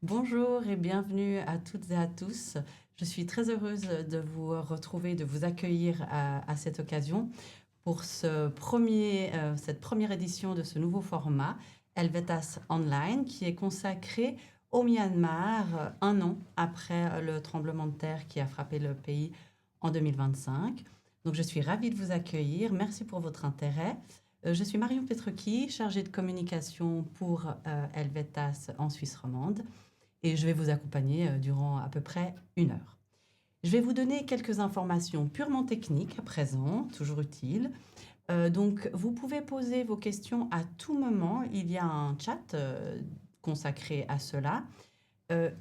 Bonjour et bienvenue à toutes et à tous. Je suis très heureuse de vous retrouver, de vous accueillir à cette occasion pour cette première édition de ce nouveau format, Helvetas Online, qui est consacré au Myanmar un an après le tremblement de terre qui a frappé le pays en 2025. Donc je suis ravie de vous accueillir. Merci pour votre intérêt. Je suis Marion Petrucchi, chargée de communication pour Helvetas en Suisse romande et je vais vous accompagner durant à peu près une heure. Je vais vous donner quelques informations purement techniques à présent, toujours utiles. Donc, vous pouvez poser vos questions à tout moment. Il y a un chat consacré à cela.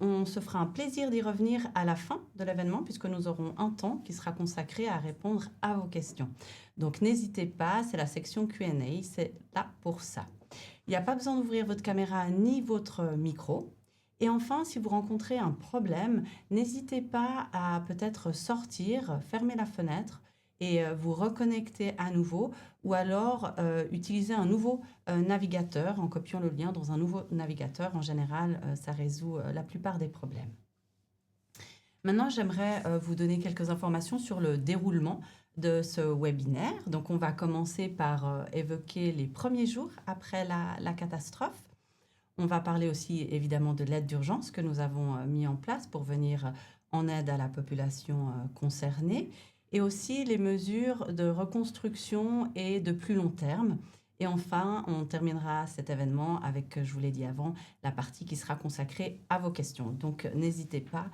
On se fera un plaisir d'y revenir à la fin de l'événement puisque nous aurons un temps qui sera consacré à répondre à vos questions. Donc, n'hésitez pas, c'est la section Q&A, c'est là pour ça. Il n'y a pas besoin d'ouvrir votre caméra ni votre micro. Et enfin, si vous rencontrez un problème, n'hésitez pas à peut-être sortir, fermer la fenêtre et vous reconnecter à nouveau ou alors utiliser un nouveau navigateur en copiant le lien dans un nouveau navigateur. En général, ça résout la plupart des problèmes. Maintenant, j'aimerais vous donner quelques informations sur le déroulement de ce webinaire. Donc, on va commencer par évoquer les premiers jours après la catastrophe. On va parler aussi évidemment de l'aide d'urgence que nous avons mis en place pour venir en aide à la population concernée et aussi les mesures de reconstruction et de plus long terme. Et enfin, on terminera cet événement avec, je vous l'ai dit avant, la partie qui sera consacrée à vos questions. Donc, n'hésitez pas,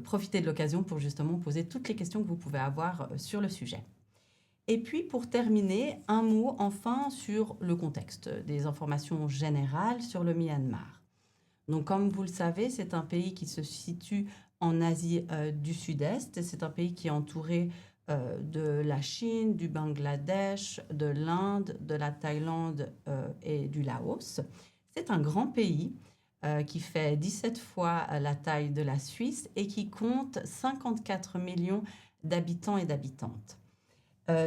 profitez de l'occasion pour justement poser toutes les questions que vous pouvez avoir sur le sujet. Et puis, pour terminer, un mot enfin sur le contexte, des informations générales sur le Myanmar. Donc, comme vous le savez, c'est un pays qui se situe en Asie du Sud-Est. C'est un pays qui est entouré de la Chine, du Bangladesh, de l'Inde, de la Thaïlande et du Laos. C'est un grand pays qui fait 17 fois la taille de la Suisse et qui compte 54 millions d'habitants et d'habitantes.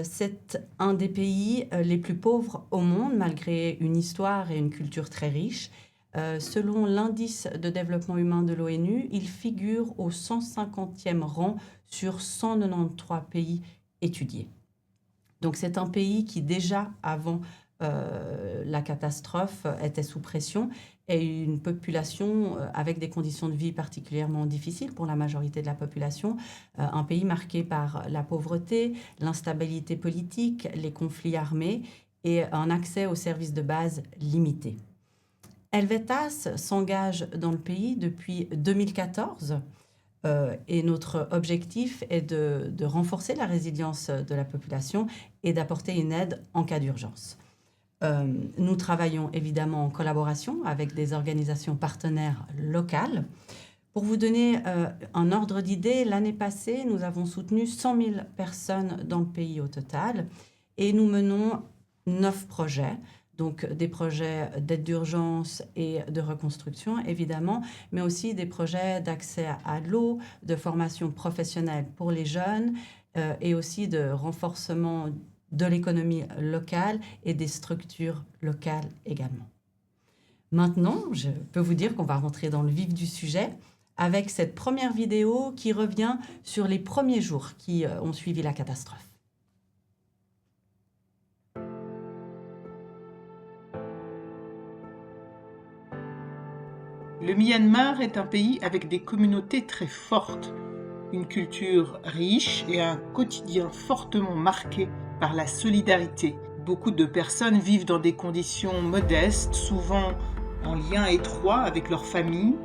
C'est un des pays les plus pauvres au monde, malgré une histoire et une culture très riche. Selon l'indice de développement humain de l'ONU, il figure au 150e rang sur 193 pays étudiés. Donc c'est un pays qui déjà avant la catastrophe était sous pression et une population avec des conditions de vie particulièrement difficiles pour la majorité de la population, un pays marqué par la pauvreté, l'instabilité politique, les conflits armés et un accès aux services de base limité. Helvetas s'engage dans le pays depuis 2014 et notre objectif est de renforcer la résilience de la population et d'apporter une aide en cas d'urgence. Nous travaillons évidemment en collaboration avec des organisations partenaires locales. Pour vous donner un ordre d'idée, l'année passée, nous avons soutenu 100 000 personnes dans le pays au total et nous menons 9 projets, donc des projets d'aide d'urgence et de reconstruction évidemment, mais aussi des projets d'accès à l'eau, de formation professionnelle pour les jeunes et aussi de renforcement de l'économie locale et des structures locales également. Maintenant, je peux vous dire qu'on va rentrer dans le vif du sujet avec cette première vidéo qui revient sur les premiers jours qui ont suivi la catastrophe. Le Myanmar est un pays avec des communautés très fortes, une culture riche et un quotidien fortement marqué par la solidarité. Beaucoup de personnes vivent dans des conditions modestes, souvent en lien étroit avec leur famille,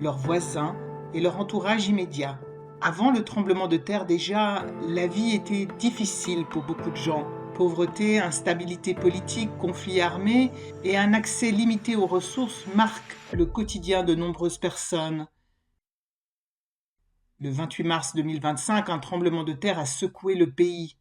leurs voisins et leur entourage immédiat. Avant le tremblement de terre déjà, la vie était difficile pour beaucoup de gens. Pauvreté, instabilité politique, conflits armés et un accès limité aux ressources marquent le quotidien de nombreuses personnes. Le 28 mars 2025, un tremblement de terre a secoué le pays.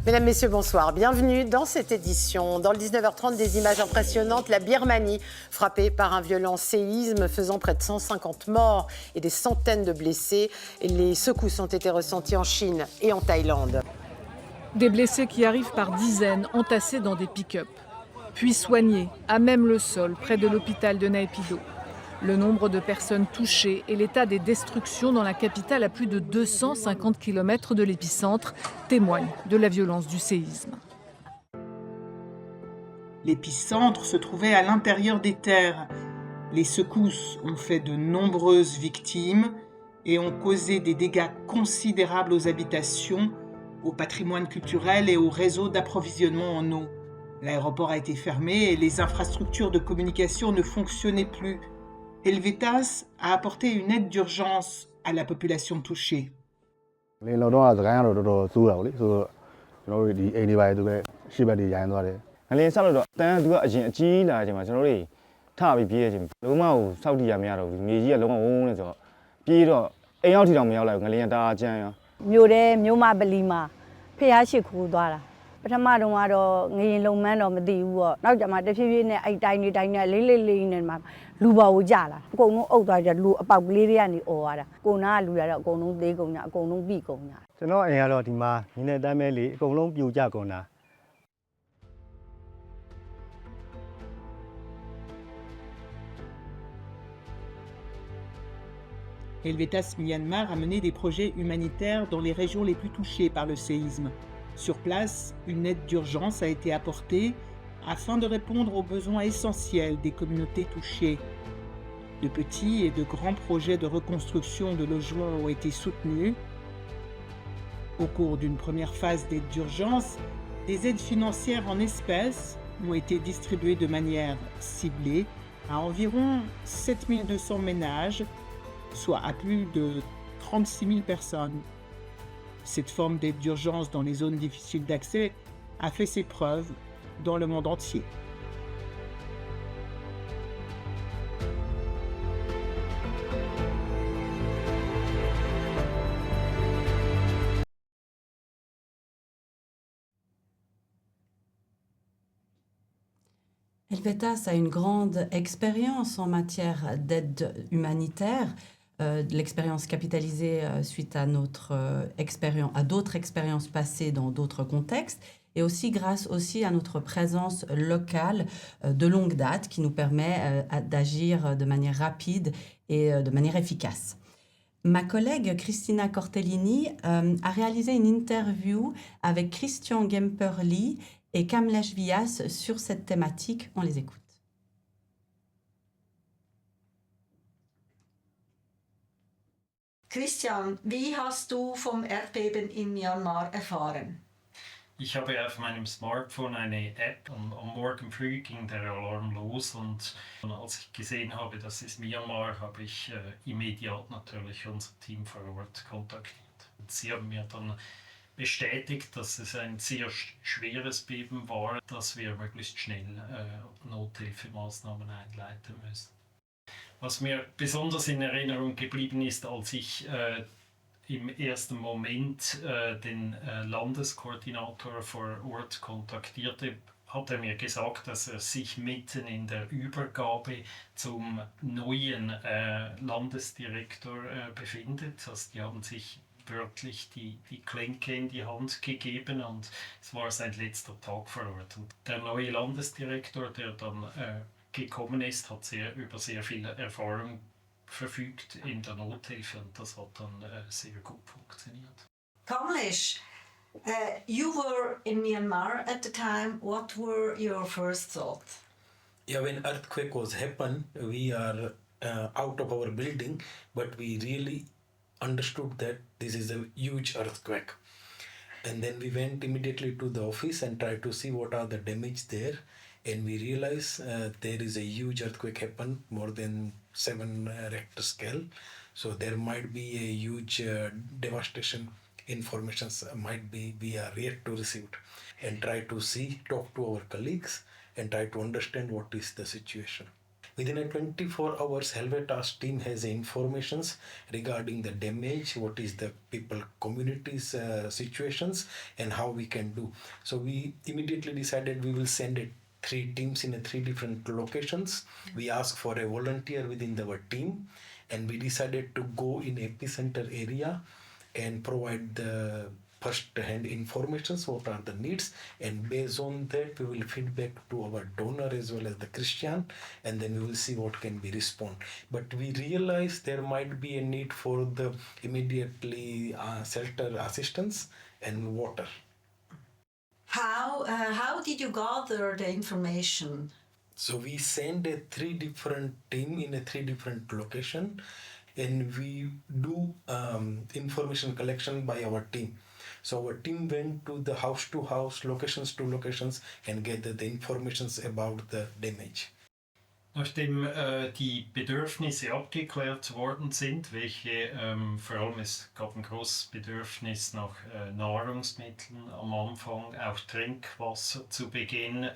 Mesdames, Messieurs, bonsoir. Bienvenue dans cette édition. Dans le 19h30, des images impressionnantes. La Birmanie, frappée par un violent séisme faisant près de 150 morts et des centaines de blessés. Et les secousses ont été ressenties en Chine et en Thaïlande. Des blessés qui arrivent par dizaines, entassés dans des pick-up. Puis soignés, à même le sol, près de l'hôpital de Naypyidaw. Le nombre de personnes touchées et l'état des destructions dans la capitale à plus de 250 km de l'épicentre témoignent de la violence du séisme. L'épicentre se trouvait à l'intérieur des terres. Les secousses ont fait de nombreuses victimes et ont causé des dégâts considérables aux habitations, au patrimoine culturel et au réseau d'approvisionnement en eau. L'aéroport a été fermé et les infrastructures de communication ne fonctionnaient plus. Helvetas a apporté une aide d'urgence à la population touchée. Helvetas Myanmar a mené des projets humanitaires dans les régions les plus touchées par le séisme. Sur place, une aide d'urgence a été apportée afin de répondre aux besoins essentiels des communautés touchées. De petits et de grands projets de reconstruction de logements ont été soutenus. Au cours d'une première phase d'aide d'urgence, des aides financières en espèces ont été distribuées de manière ciblée à environ 7200 ménages, soit à plus de 36 000 personnes. Cette forme d'aide d'urgence dans les zones difficiles d'accès a fait ses preuves dans le monde entier. Helvetas a une grande expérience en matière d'aide humanitaire, l'expérience capitalisée suite à à d'autres expériences passées dans d'autres contextes, et aussi grâce à notre présence locale de longue date qui nous permet d'agir de manière rapide et de manière efficace. Ma collègue Christina Cortellini a réalisé une interview avec Christian Gemperli et Kamlesh Vyas sur cette thématique. On les écoute. Christian, wie hast du vom Erdbeben in Myanmar erfahren? Ich habe auf meinem Smartphone eine App. Am Morgen früh ging der Alarm los und als ich gesehen habe, das ist Myanmar, habe ich immediat natürlich unser Team vor Ort kontaktiert. Und sie haben mir dann bestätigt, dass es ein sehr schweres Beben war, dass wir möglichst schnell Nothilfemaßnahmen einleiten müssen. Was mir besonders in Erinnerung geblieben ist, als ich im ersten Moment den Landeskoordinator vor Ort kontaktierte, hat er mir gesagt, dass er sich mitten in der Übergabe zum neuen Landesdirektor befindet. Also die haben sich wörtlich die Klinke in die Hand gegeben und es war sein letzter Tag vor Ort. Und der neue Landesdirektor, der dann gekommen ist, hat über sehr viel Erfahrung verfügt in der Nothilfe und das hat dann sehr gut funktioniert. Kamlesh, you were in Myanmar at the time. What were your first thoughts? Yeah, when earthquake was happen, we are out of our building, but we really understood that this is a huge earthquake. And then we went immediately to the office and tried to see what are the damage there. And we realized there is a huge earthquake happen, more than 7 Richter scale. So there might be a huge devastation. Informations might be we are yet to receive, and try to talk to our colleagues and try to understand what is the situation. Within a 24 hours, Helvetas team has informations regarding the damage, what is the people communities situations, and how we can do. So we immediately decided we will send it 3 teams in 3 different locations. We asked for a volunteer within our team, and we decided to go in epicenter area and provide the first-hand informations, what are the needs, and based on that we will feedback to our donor as well as the Christian, and then we will see what can be respond. But we realized there might be a need for the immediately shelter assistance and water. How did you gather the information? So we send a 3 different team in a 3 different location, and we do information collection by our team. So our team went to the house to house, locations to locations, and gathered the informations about the damage. Nachdem die Bedürfnisse abgeklärt worden sind, welche vor allem es gab ein großes Bedürfnis nach Nahrungsmitteln am Anfang, auch Trinkwasser zu Beginn,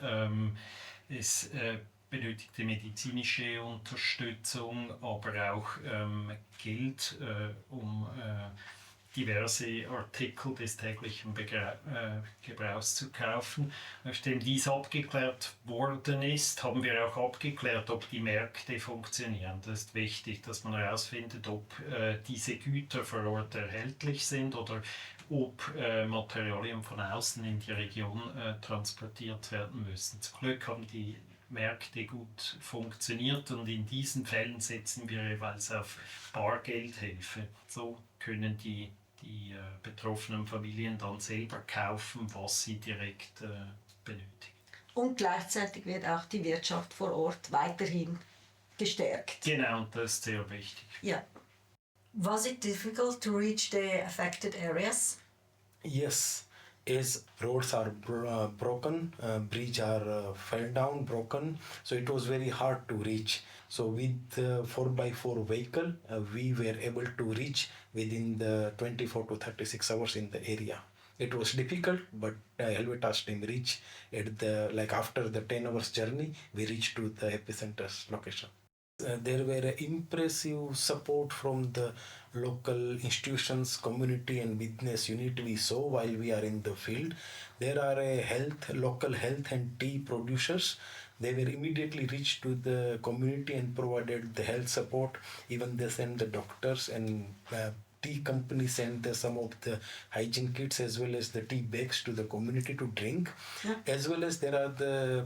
es benötigte medizinische Unterstützung, aber auch Geld, um diverse Artikel des täglichen Gebrauchs zu kaufen. Nachdem dies abgeklärt worden ist, haben wir auch abgeklärt, ob die Märkte funktionieren. Das ist wichtig, dass man herausfindet, ob diese Güter vor Ort erhältlich sind oder ob Materialien von außen in die Region transportiert werden müssen. Zum Glück haben die Märkte gut funktioniert und in diesen Fällen setzen wir jeweils auf Bargeldhilfe. So können die betroffenen Familien dann selber kaufen, was sie direkt benötigen. Und gleichzeitig wird auch die Wirtschaft vor Ort weiterhin gestärkt. Genau, und das ist sehr wichtig. Yeah. Was it difficult to reach the affected areas? Yes, as roads are broken, bridges are fell down, broken, so it was very hard to reach. So with 4x4 vehicle, we were able to reach within the 24 to 36 hours in the area. It was difficult, but Helvetas team reached at after the 10 hours journey, we reached to the epicenter's location. There were impressive support from the local institutions, community and business unit we saw while we are in the field. There are local health and tea producers. They were immediately reached to the community and provided the health support. Even they sent the doctors, and tea companies sent some of the hygiene kits as well as the tea bags to the community to drink. Yeah. As well as there are the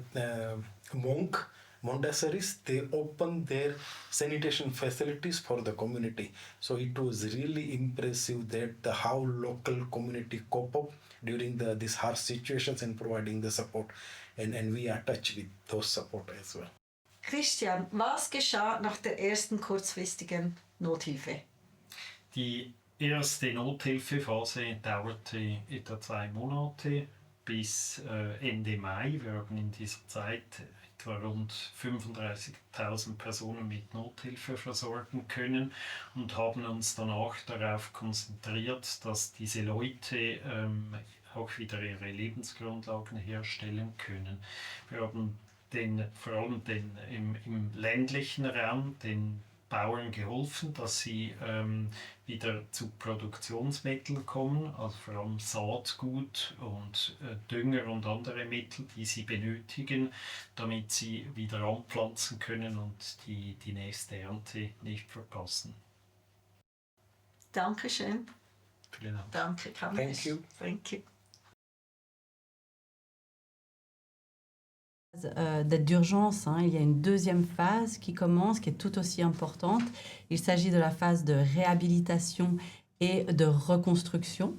Montessori's, they opened their sanitation facilities for the community. So it was really impressive that how local community cope up during these harsh situations and providing the support. And we are touched with those support as well. Christian, was geschah nach der ersten kurzfristigen Nothilfe? Die erste Nothilfephase dauerte etwa 2 Monate bis Ende Mai. Wir haben in dieser Zeit etwa rund 35.000 Personen mit Nothilfe versorgen können und haben uns danach darauf konzentriert, dass diese Leute auch wieder ihre Lebensgrundlagen herstellen können. Wir haben vor allem im ländlichen Raum den Bauern geholfen, dass sie wieder zu Produktionsmitteln kommen, also vor allem Saatgut und Dünger und andere Mittel, die sie benötigen, damit sie wieder anpflanzen können und die nächste Ernte nicht verpassen. Dankeschön. Vielen Dank. Danke, Thank you. Thank you. D'aide d'urgence, il y a une deuxième phase qui commence, qui est tout aussi importante. Il s'agit de la phase de réhabilitation et de reconstruction.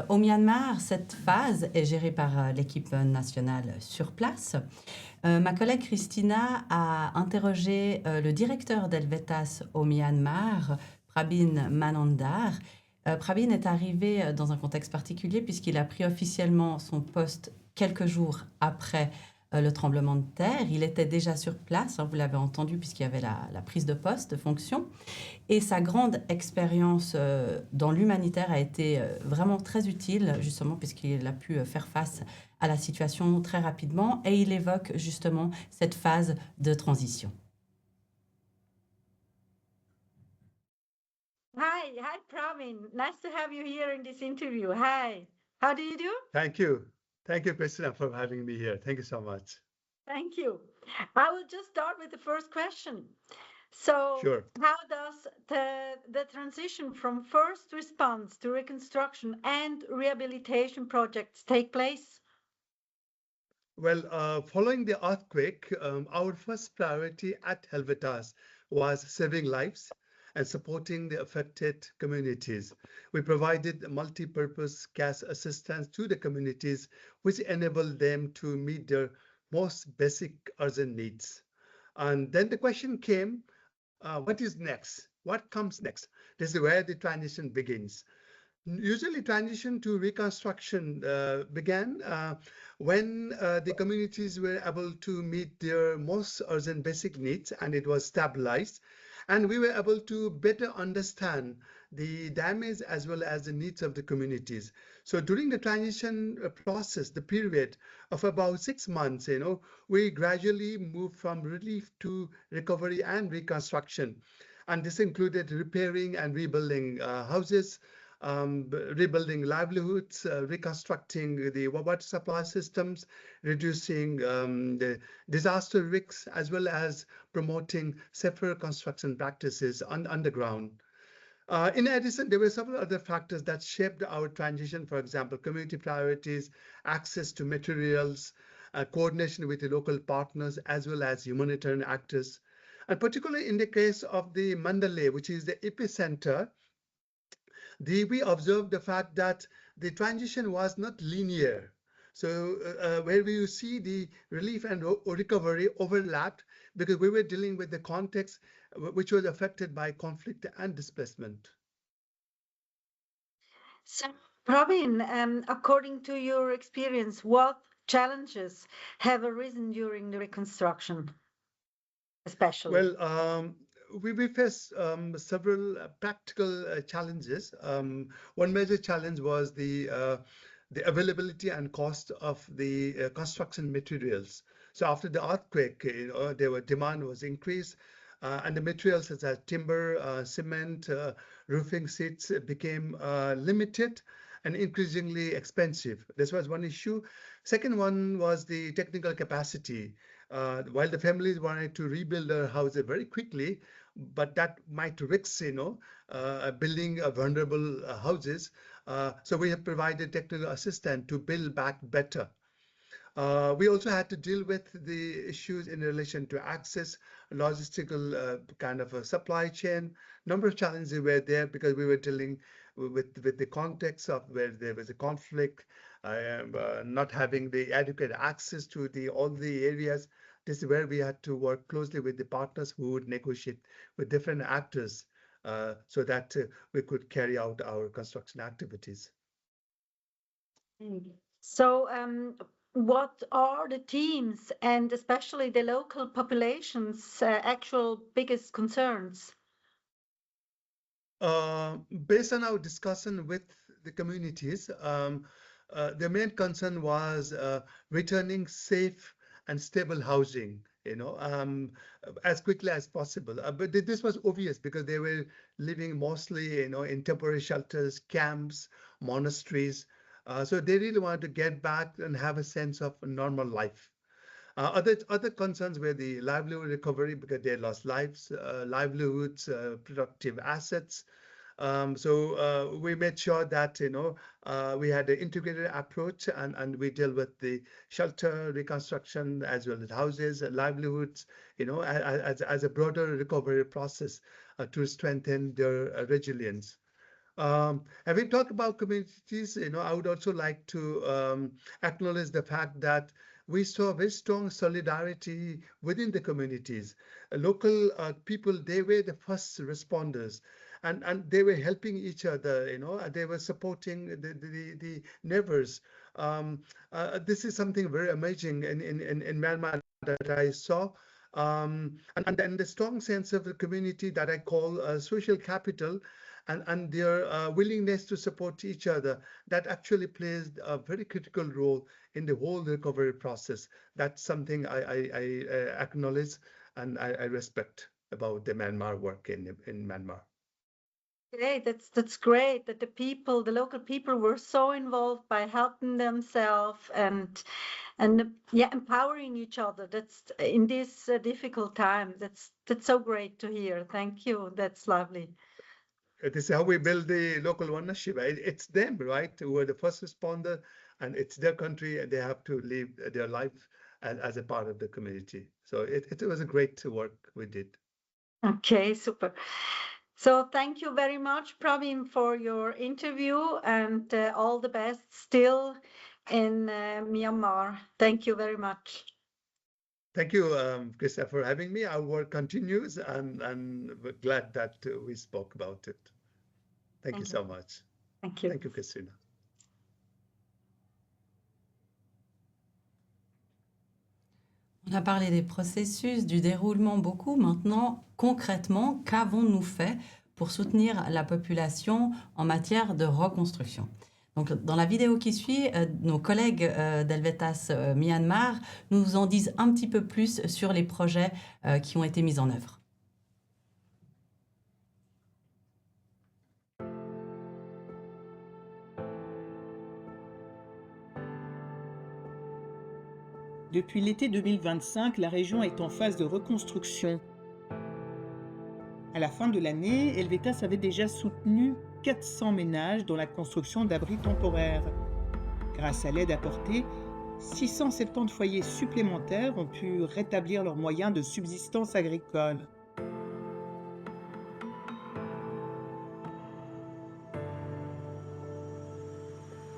Au Myanmar, cette phase est gérée par l'équipe nationale sur place. Ma collègue Christina a interrogé le directeur d'Helvetas au Myanmar, Prabin Manandar. Prabin est arrivé dans un contexte particulier puisqu'il a pris officiellement son poste quelques jours après le tremblement de terre. Il était déjà sur place, vous l'avez entendu, puisqu'il y avait la prise de poste, de fonction. Et sa grande expérience dans l'humanitaire a été vraiment très utile, justement, puisqu'il a pu faire face à la situation très rapidement. Et il évoque justement cette phase de transition. Hi, Praveen. Nice to have you here in this interview. Hi, how do you do? Thank you. Thank you, Christina, for having me here. Thank you so much. Thank you. I will just start with the first question. So, Sure. how does the transition from first response to reconstruction and rehabilitation projects take place? Well, following the earthquake, our first priority at Helvetas was saving lives and supporting the affected communities. We provided multi-purpose cash assistance to the communities, which enabled them to meet their most basic urgent needs. And then the question came, what is next? What comes next? This is where the transition begins. Usually, transition to reconstruction began when the communities were able to meet their most urgent basic needs and it was stabilized. And we were able to better understand the damage as well as the needs of the communities. So during the transition process, the period of about 6 months, we gradually moved from relief to recovery and reconstruction. And this included repairing and rebuilding houses, rebuilding livelihoods, reconstructing the water supply systems, reducing the disaster risks, as well as promoting safer construction practices underground. In addition, there were several other factors that shaped our transition. For example, community priorities, access to materials, coordination with the local partners, as well as humanitarian actors. And particularly in the case of the Mandalay, which is the epicenter, we observed the fact that the transition was not linear. So where we see the relief and recovery overlapped because we were dealing with the context which was affected by conflict and displacement. So, Praveen, according to your experience, what challenges have arisen during the reconstruction, especially? Well, we face several practical challenges. One major challenge was the availability and cost of the construction materials. So after the earthquake, demand was increased, and the materials such as timber, cement, roofing sheets became limited and increasingly expensive. This was one issue. Second one was the technical capacity. While the families wanted to rebuild their houses very quickly, but that might risk, building vulnerable houses. So we have provided technical assistance to build back better. We also had to deal with the issues in relation to access, logistical kind of a supply chain. Number of challenges were there because we were dealing with the context of where there was a conflict, not having the adequate access to all the areas. This is where we had to work closely with the partners who would negotiate with different actors so that we could carry out our construction activities. So, what are the teams and especially the local population's actual biggest concerns? Based on our discussion with the communities, the main concern was returning safe and stable housing, as quickly as possible. But this was obvious because they were living mostly, in temporary shelters, camps, monasteries. So they really wanted to get back and have a sense of a normal life. Other concerns were the livelihood recovery because they lost lives, livelihoods, productive assets. So we made sure that we had an integrated approach and we deal with the shelter reconstruction as well as houses, livelihoods, as a broader recovery process to strengthen their resilience. Having talked about communities, I would also like to acknowledge the fact that we saw very strong solidarity within the communities. Local people, they were the first responders, and they were helping each other. They were supporting the neighbors. This is something very amazing in Myanmar that I saw. And then the strong sense of the community that I call social capital and their willingness to support each other, that actually plays a very critical role in the whole recovery process. That's something I acknowledge and I respect about the Myanmar work in Myanmar. Okay, that's great that the local people were so involved by helping themselves and yeah, empowering each other. That's in this difficult time. That's so great to hear. Thank you. That's lovely. This is how we build the local ownership. It's them, right, who are the first responder, and it's their country, and they have to live their life as a part of the community. So it was a great work we did. Okay, super. So thank you very much, Praveen, for your interview, and all the best still in Myanmar. Thank you very much. Thank you, Krista, for having me. Our work continues, and we're glad that we spoke about it. Thank you so much. Thank you. Thank you, Christina. On a parlé des processus, du déroulement beaucoup. Maintenant, concrètement, qu'avons-nous fait pour soutenir la population en matière de reconstruction? Donc, dans la vidéo qui suit, nos collègues d'Helvetas Myanmar nous en disent un petit peu plus sur les projets qui ont été mis en œuvre. Depuis l'été 2025, la région est en phase de reconstruction. À la fin de l'année, Helvetas avait déjà soutenu 400 ménages dans la construction d'abris temporaires. Grâce à l'aide apportée, 670 foyers supplémentaires ont pu rétablir leurs moyens de subsistance agricole.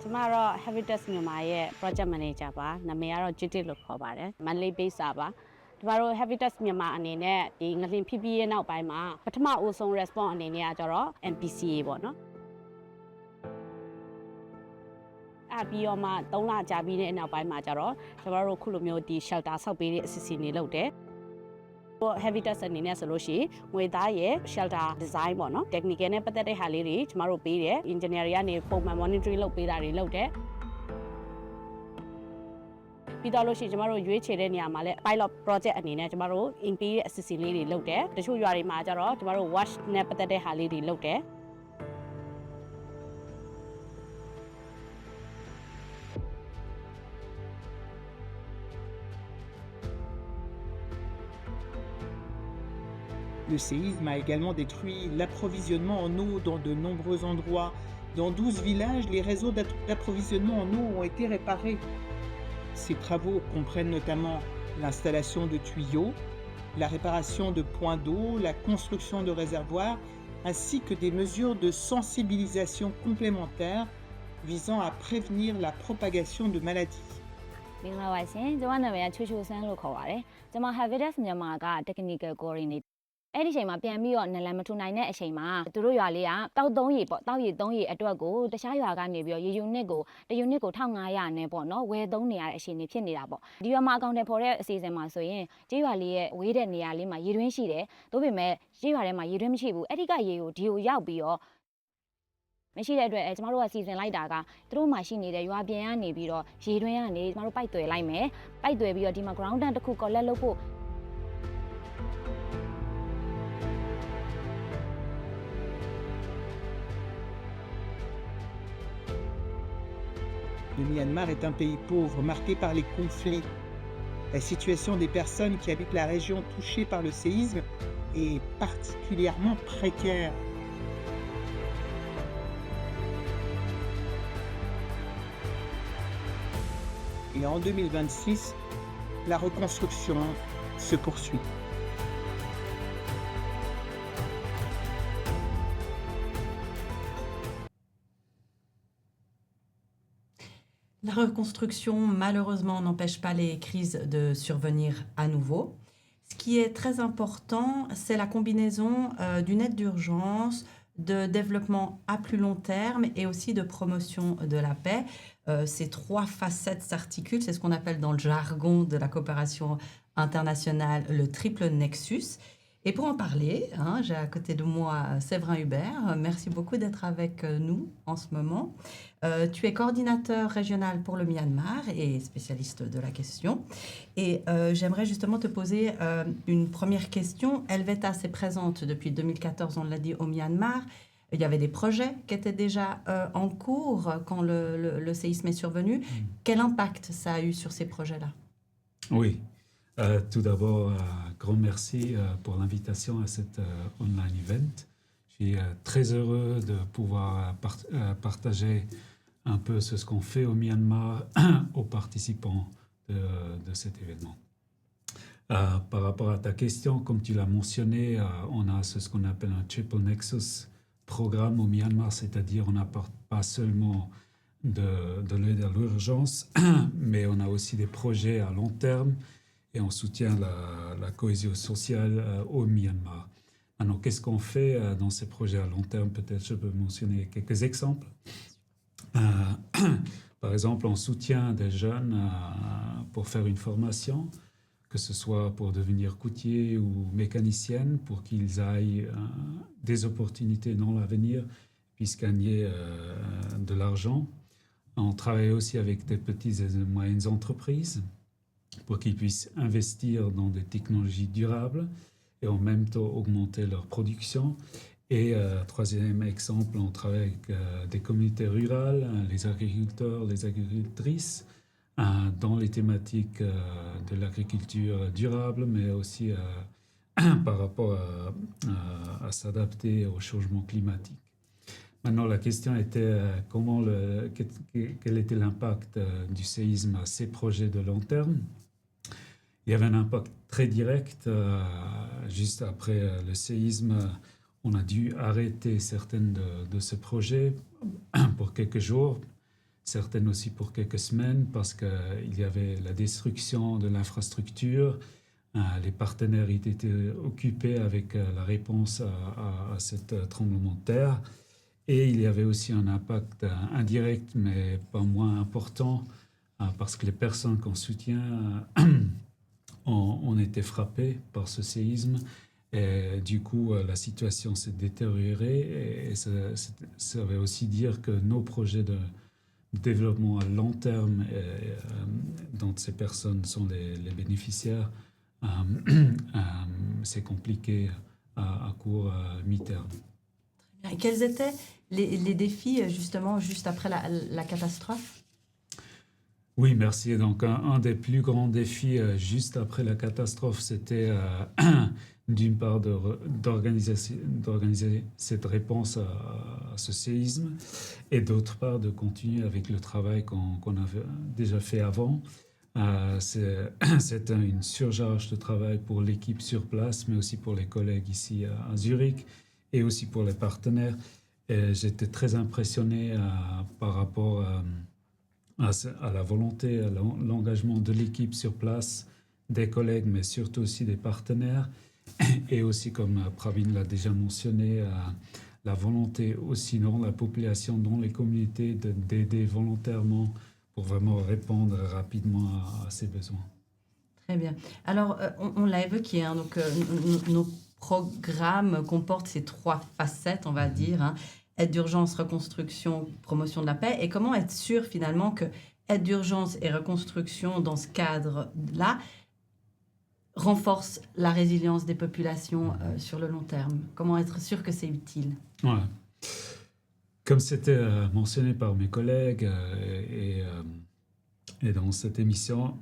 Je suis Helvetas Myanmar project manager ပါနာမည်ကတော့ Judith လို့ခေါ်ပါတယ် Manly base ပါဒီမှာတော့ Helvetas Myanmar အနေနဲ့ဒီငလင်ဖြစ်ပြီးရဲ့နောက်ပိုင်းမှာပထမအဦးဆုံး response အနေနဲ့ကကျတော့ MPCA ပေါ့နော်ပြီးတော့မှ3လကြာပြီးတဲ့နောက်ပိုင်းမှာကျတော့ကျွန်တော်တို့ခုလိုမျိုးဒီ shelter ဆောက်ပေးတဲ့အစီအစဉ်တွေလုပ်တယ်Helvetas အနေနဲ့ဆိုလို့ရှိရင်ငွေသားရဲ့ shelter design ပေါ့နော် technical နဲ့ပတ်သက်တဲ့ဟာလေးတွေကျမတို့ပေးတယ် engineer တွေကနေပုံမှန် monitoring လုပ်ပေးတာတွေလုပ်တယ်ပြီးတော့လို့ရှိရင်ကျမတို့ရွေးချယ်တဲ့နေရာမှာလည်း pilot project အနေနဲ့ကျမတို့ in ပေးတဲ့အစီအစဉ်လေးတွေလုပ်တယ်တချို့ရွာတွေမှာကျတော့ကျမတို့ wash နဲ့ပတ်သက်တဲ့ဟာလေးတွေလုပ်တယ်Le séisme a également détruit l'approvisionnement en eau dans de nombreux endroits. Dans 12 villages, les réseaux d'approvisionnement en eau ont été réparés. Ces travaux comprennent notamment l'installation de tuyaux, la réparation de points d'eau, la construction de réservoirs, ainsi que des mesures de sensibilisation complémentaires visant à prévenir la propagation de maladies. မင်္ဂလာပါရှင်ကျွန်မနာမည်ကချူချူဆန်းလို့ခေါ်ပါတယ်ကျွန်မ Helvetas Myanmar က technical coordinator အဲ့ဒီအချိန်မှာပြန်ပြီးတော့နလန်မထူနိုင်တဲ့အချိန်မှာသူတို့ရွာလေးကတောက်သုံးရေပေါ့တောက်ရေသုံးရေအတွက်ကိုတခြားရွာကနေပြီးတော့ရေယူနစ်ကိုတယူနစ်ကို1500နဲ့ပေါ့နော်ဝယ်သုံးနေရတဲ့အချိန်တွေဖြစ်နေတာပေါ့ဒီရွာမှာအကောင့်တွေဖော်တဲ့အစီအစဉ်မှာဆိုရင်ကြေးရွာလေးရဲ့ဝေးတဲ့နေရာလေးမှာရေတွင်းရှိတယ်သို့ပေမဲ့ကြေးရွာထဲမှာရေတွင်းမရှိဘူးအဲ့ဒီကရေကိုဒီကိုရောက်ပြီးတော့မရှိတဲ့အတွက်ကျမတို့ကစီစဉ်လိုက်တာကသူတို့မှရှိနေတဲ့ရွာပြင်ကနေပြီးတော့ရေတွင်းကနေကျမတို့ပိုက်သွယ်လိုက်မယ်ပိုက်သွယ်ပြီးတော့ဒီမှာ ground tank တစ်ခု collect လုပ်ဖို့Le Myanmar est un pays pauvre, marqué par les conflits. La situation des personnes qui habitent la région touchée par le séisme est particulièrement précaire. Et en 2026, la reconstruction se poursuit. La reconstruction, malheureusement, n'empêche pas les crises de survenir à nouveau. Ce qui est très important, c'est la combinaison d'une aide d'urgence, de développement à plus long terme et aussi de promotion de la paix. Ces trois facettes s'articulent, c'est ce qu'on appelle dans le jargon de la coopération internationale le triple nexus. Et pour en parler, j'ai à côté de moi Séverin Hubert. Merci beaucoup d'être avec nous en ce moment. Tu es coordinateur régional pour le Myanmar et spécialiste de la question. Et j'aimerais justement te poser une première question. Helvetas est présente depuis 2014, on l'a dit, au Myanmar. Il y avait des projets qui étaient déjà en cours quand le séisme est survenu. Quel impact ça a eu sur ces projets-là? Oui. Tout d'abord, grand merci pour l'invitation à cet online event. Je suis très heureux de pouvoir partager un peu ce qu'on fait au Myanmar aux participants de cet événement. Par rapport à ta question, comme tu l'as mentionné, on a ce qu'on appelle un Triple Nexus programme au Myanmar, c'est-à-dire on n'apporte pas seulement de l'aide à l'urgence, mais on a aussi des projets à long terme et on soutient la cohésion sociale au Myanmar. Alors, qu'est-ce qu'on fait dans ces projets à long terme? Peut-être je peux mentionner quelques exemples. Par exemple, on soutient des jeunes pour faire une formation, que ce soit pour devenir coutier ou mécanicienne, pour qu'ils aient des opportunités dans l'avenir, puissent gagner de l'argent. On travaille aussi avec des petites et moyennes entreprises pour qu'ils puissent investir dans des technologies durables et en même temps augmenter leur production. Et troisième exemple, on travaille avec des communautés rurales, les agriculteurs, les agricultrices, dans les thématiques de l'agriculture durable, mais aussi par rapport à s'adapter au changement climatique. Maintenant, la question était quel était l'impact du séisme à ces projets de long terme. Il y avait un impact très direct. Juste après le séisme, on a dû arrêter certaines de ces projets pour quelques jours, certaines aussi pour quelques semaines, parce qu'il y avait la destruction de l'infrastructure. Les partenaires étaient occupés avec la réponse à cet tremblement de terre. Et il y avait aussi un impact indirect, mais pas moins important, parce que les personnes qu'on soutient ont été frappées par ce séisme. Et du coup, la situation s'est détériorée. Et ça veut aussi dire que nos projets de développement à long terme, dont ces personnes sont les bénéficiaires, c'est compliqué à court, mi-terme. Et quels étaient les défis, justement, juste après la catastrophe? Oui, merci. Donc, un des plus grands défis juste après la catastrophe, c'était d'une part d'organiser cette réponse à ce séisme et d'autre part de continuer avec le travail qu'on avait déjà fait avant. C'était une surcharge de travail pour l'équipe sur place, mais aussi pour les collègues ici à Zurich et aussi pour les partenaires. Et j'étais très impressionné par rapport à la volonté, à l'engagement de l'équipe sur place, des collègues, mais surtout aussi des partenaires. Et aussi, comme Praveen l'a déjà mentionné, la volonté aussi dans la population, dans les communautés, d'aider volontairement pour vraiment répondre rapidement à ces besoins. Très bien. Alors, on l'a évoqué, hein, donc nos programmes comportent ces 3 facettes, on va dire, hein, aide d'urgence, reconstruction, promotion de la paix. Et comment être sûr finalement que aide d'urgence et reconstruction dans ce cadre-là renforce la résilience des populations sur le long terme? Comment être sûr que c'est utile? Ouais. Comme c'était mentionné par mes collègues et dans cette émission,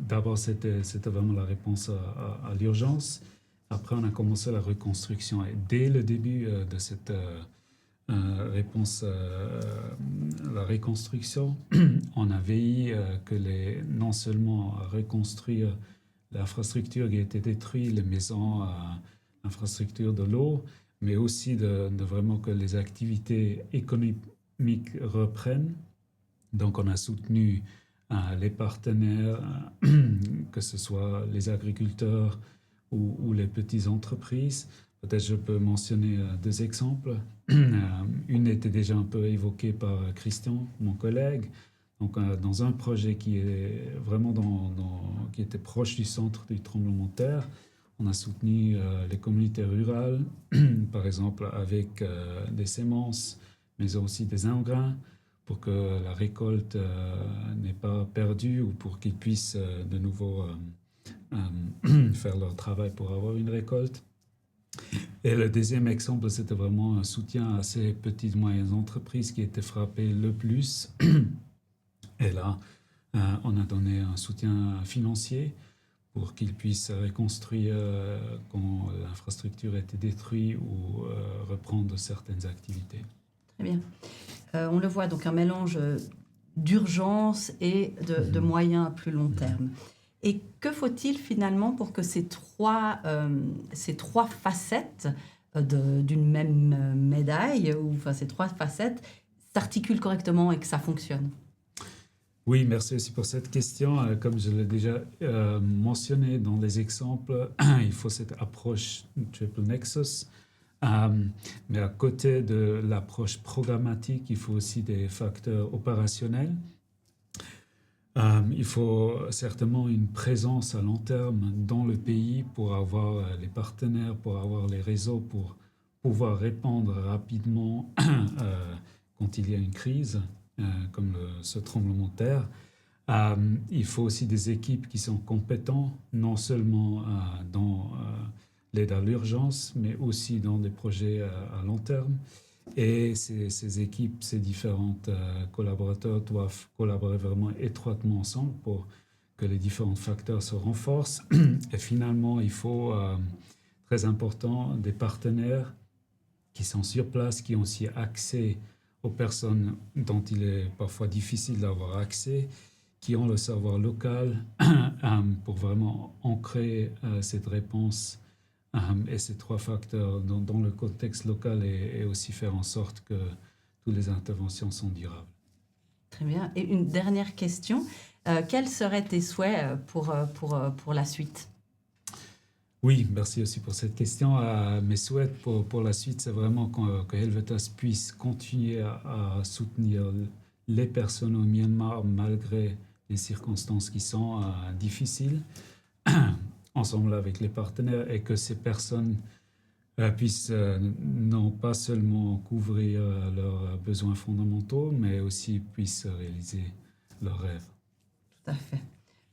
d'abord c'était vraiment la réponse à l'urgence. Après, on a commencé la reconstruction. Et dès le début de cette réponse à la reconstruction, on a veillé que non seulement à reconstruire l'infrastructure qui a été détruite, les maisons, l'infrastructure de l'eau, mais aussi de vraiment que les activités économiques reprennent. Donc, on a soutenu les partenaires, que ce soit les agriculteurs ou les petites entreprises. Peut-être je peux mentionner 2 exemples. Une était déjà un peu évoquée par Christian, mon collègue. Donc, dans un projet qui est vraiment qui était proche du centre du tremblement de terre, on a soutenu les communautés rurales, par exemple avec des semences, mais aussi des engrais, pour que la récolte n'est pas perdue ou pour qu'ils puissent de nouveau faire leur travail pour avoir une récolte. Et le deuxième exemple, c'était vraiment un soutien à ces petites et moyennes entreprises qui étaient frappées le plus. Et là, on a donné un soutien financier pour qu'ils puissent reconstruire quand l'infrastructure a été détruite ou reprendre certaines activités. Très bien. On le voit, donc un mélange d'urgence et de moyens à plus long terme. Et que faut-il finalement pour que ces trois facettes d'une même médaille, ou enfin ces trois facettes, s'articulent correctement et que ça fonctionne? Oui, merci aussi pour cette question. Comme je l'ai déjà mentionné dans les exemples, il faut cette approche Triple Nexus. Mais à côté de l'approche programmatique, il faut aussi des facteurs opérationnels. Il faut certainement une présence à long terme dans le pays pour avoir les partenaires, pour avoir les réseaux, pour pouvoir répondre rapidement quand il y a une crise, comme ce tremblement de terre. Il faut aussi des équipes qui sont compétentes, non seulement dans l'aide à l'urgence, mais aussi dans des projets à long terme. Et ces équipes, ces différents collaborateurs doivent collaborer vraiment étroitement ensemble pour que les différents facteurs se renforcent. Et finalement, il faut, très important, des partenaires qui sont sur place, qui ont aussi accès aux personnes dont il est parfois difficile d'avoir accès, qui ont le savoir local pour vraiment ancrer cette réponse et ces trois facteurs dans le contexte local et aussi faire en sorte que toutes les interventions sont durables. Très bien. Et une dernière question. Quels seraient tes souhaits pour la suite? Oui, merci aussi pour cette question. Mes souhaits pour la suite, c'est vraiment que Helvetas puisse continuer à soutenir les personnes au Myanmar malgré les circonstances qui sont difficiles, ensemble avec les partenaires, et que ces personnes puissent non pas seulement couvrir leurs besoins fondamentaux, mais aussi puissent réaliser leurs rêves. Tout à fait.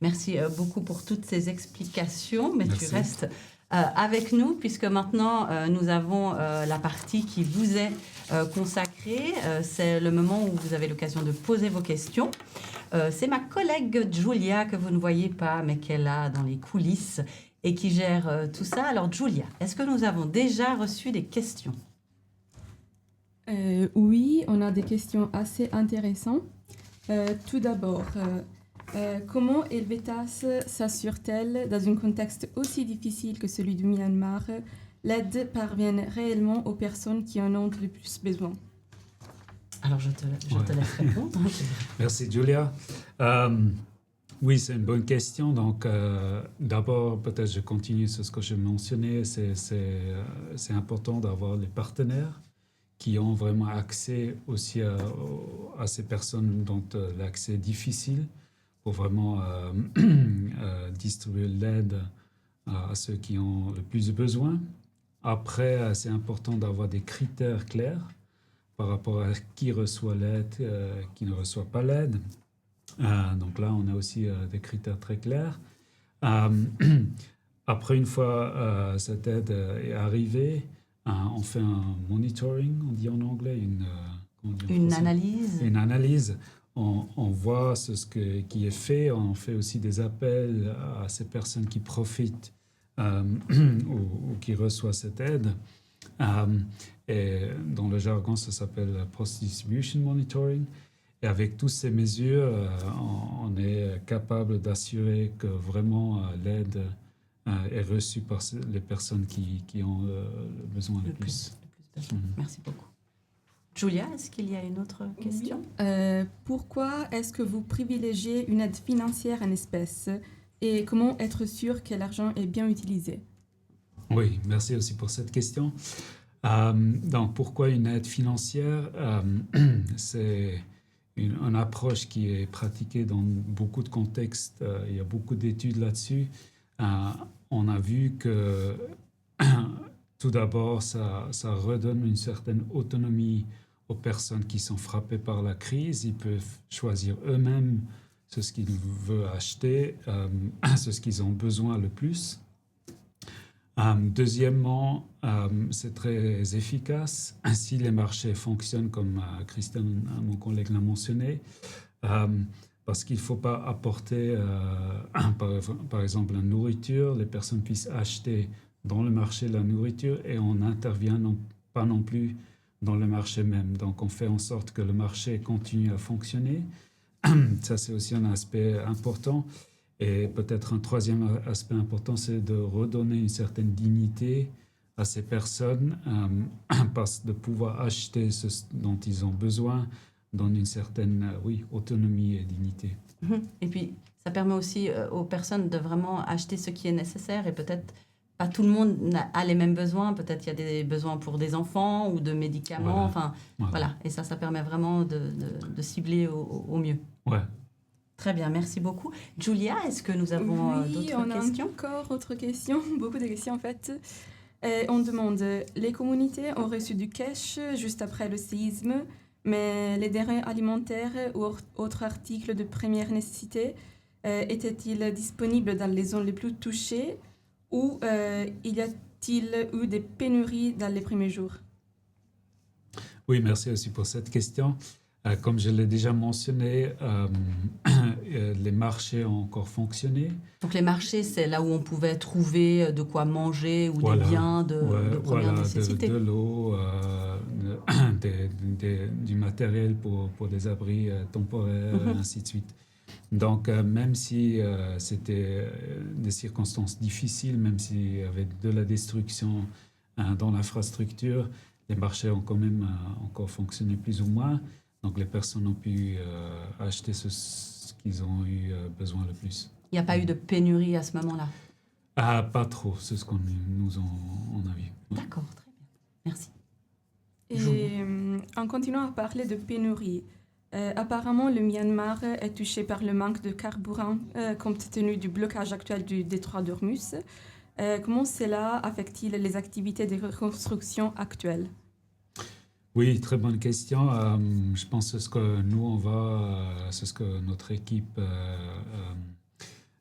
Merci beaucoup pour toutes ces explications, mais Merci. Tu restes avec nous puisque maintenant nous avons la partie qui vous est consacrée. C'est le moment où vous avez l'occasion de poser vos questions. C'est ma collègue Julia, que vous ne voyez pas, mais qui est là dans les coulisses et qui gère tout ça. Alors Julia, est-ce que nous avons déjà reçu des questions? Oui, on a des questions assez intéressantes. Tout d'abord, comment Helvetas s'assure-t-elle, dans un contexte aussi difficile que celui du Myanmar, l'aide parvienne réellement aux personnes qui en ont le plus besoin? Alors je te laisse répondre. Merci Julia. Oui, c'est une bonne question. Donc, d'abord, peut-être je continue sur ce que je mentionnais. C'est important d'avoir les partenaires qui ont vraiment accès aussi à ces personnes dont l'accès est difficile pour vraiment distribuer l'aide à ceux qui ont le plus besoin. Après, c'est important d'avoir des critères clairs par rapport à qui reçoit l'aide, qui ne reçoit pas l'aide. Donc là, on a aussi des critères très clairs. Après, une fois cette aide est arrivée, on fait un monitoring, on dit en anglais, une analyse. Une analyse. On voit qui est fait. On fait aussi des appels à ces personnes qui profitent ou qui reçoivent cette aide. Et dans le jargon, ça s'appelle Post-Distribution Monitoring. Et avec toutes ces mesures, on est capable d'assurer que vraiment l'aide est reçue par les personnes qui ont le besoin le plus. Merci beaucoup. Julia, est-ce qu'il y a une autre question? Pourquoi est-ce que vous privilégiez une aide financière en espèces et comment être sûr que l'argent est bien utilisé? Oui, merci aussi pour cette question. Donc, pourquoi une aide financière? C'est une approche qui est pratiquée dans beaucoup de contextes. Il y a beaucoup d'études là-dessus. On a vu que tout d'abord, ça redonne une certaine autonomie aux personnes qui sont frappées par la crise. Ils peuvent choisir eux-mêmes ce qu'ils veulent acheter, ce qu'ils ont besoin le plus. Deuxièmement, c'est très efficace. Si les marchés fonctionnent comme Christian, mon collègue, l'a mentionné, parce qu'il ne faut pas apporter, par exemple, la nourriture, les personnes puissent acheter dans le marché la nourriture et on n'intervient pas non plus dans le marché même. Donc, on fait en sorte que le marché continue à fonctionner. Ça, c'est aussi un aspect important. Et peut-être un troisième aspect important, c'est de redonner une certaine dignité à ces personnes, parce de pouvoir acheter ce dont ils ont besoin, donne une certaine autonomie et dignité. Et puis, ça permet aussi aux personnes de vraiment acheter ce qui est nécessaire et peut-être pas tout le monde a les mêmes besoins. Peut-être il y a des besoins pour des enfants ou de médicaments. Voilà. Et ça permet vraiment de cibler au mieux. Ouais. Très bien, merci beaucoup. Julia, est-ce que nous avons d'autres questions? Oui, on a encore autre question, beaucoup de questions en fait. On demande, les communautés ont reçu du cash juste après le séisme, mais les denrées alimentaires ou autres articles de première nécessité étaient-ils disponibles dans les zones les plus touchées ou y a-t-il eu des pénuries dans les premiers jours? Oui, merci aussi pour cette question. Comme je l'ai déjà mentionné, les marchés ont encore fonctionné. Donc les marchés, c'est là où on pouvait trouver de quoi manger ou des biens de première nécessité. De l'eau, du matériel pour des abris temporaires, ainsi de suite. Donc même si c'était des circonstances difficiles, même s'il y avait de la destruction dans l'infrastructure, les marchés ont quand même encore fonctionné plus ou moins. Donc les personnes ont pu acheter ce qu'ils ont eu besoin le plus. Il n'y a pas eu de pénurie à ce moment-là? Pas trop, c'est ce qu'on nous on a vu. D'accord, très bien. Merci. Et en continuant à parler de pénurie, apparemment le Myanmar est touché par le manque de carburant compte tenu du blocage actuel du détroit d'Ormuz. Comment cela affecte-t-il les activités de reconstruction actuelles? Oui, très bonne question. Je pense que ce que nous, c'est ce que notre équipe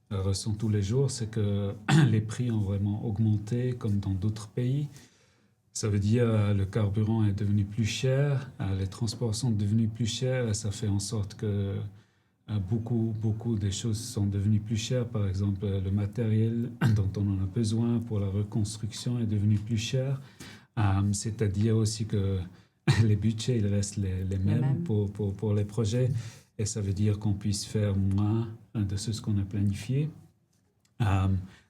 ressent tous les jours, c'est que les prix ont vraiment augmenté comme dans d'autres pays. Ça veut dire le carburant est devenu plus cher, les transports sont devenus plus chers et ça fait en sorte que beaucoup de choses sont devenues plus chères. Par exemple, le matériel dont on en a besoin pour la reconstruction est devenu plus cher. C'est-à-dire aussi que les budgets ils restent les mêmes pour les projets et ça veut dire qu'on puisse faire moins de ce qu'on a planifié.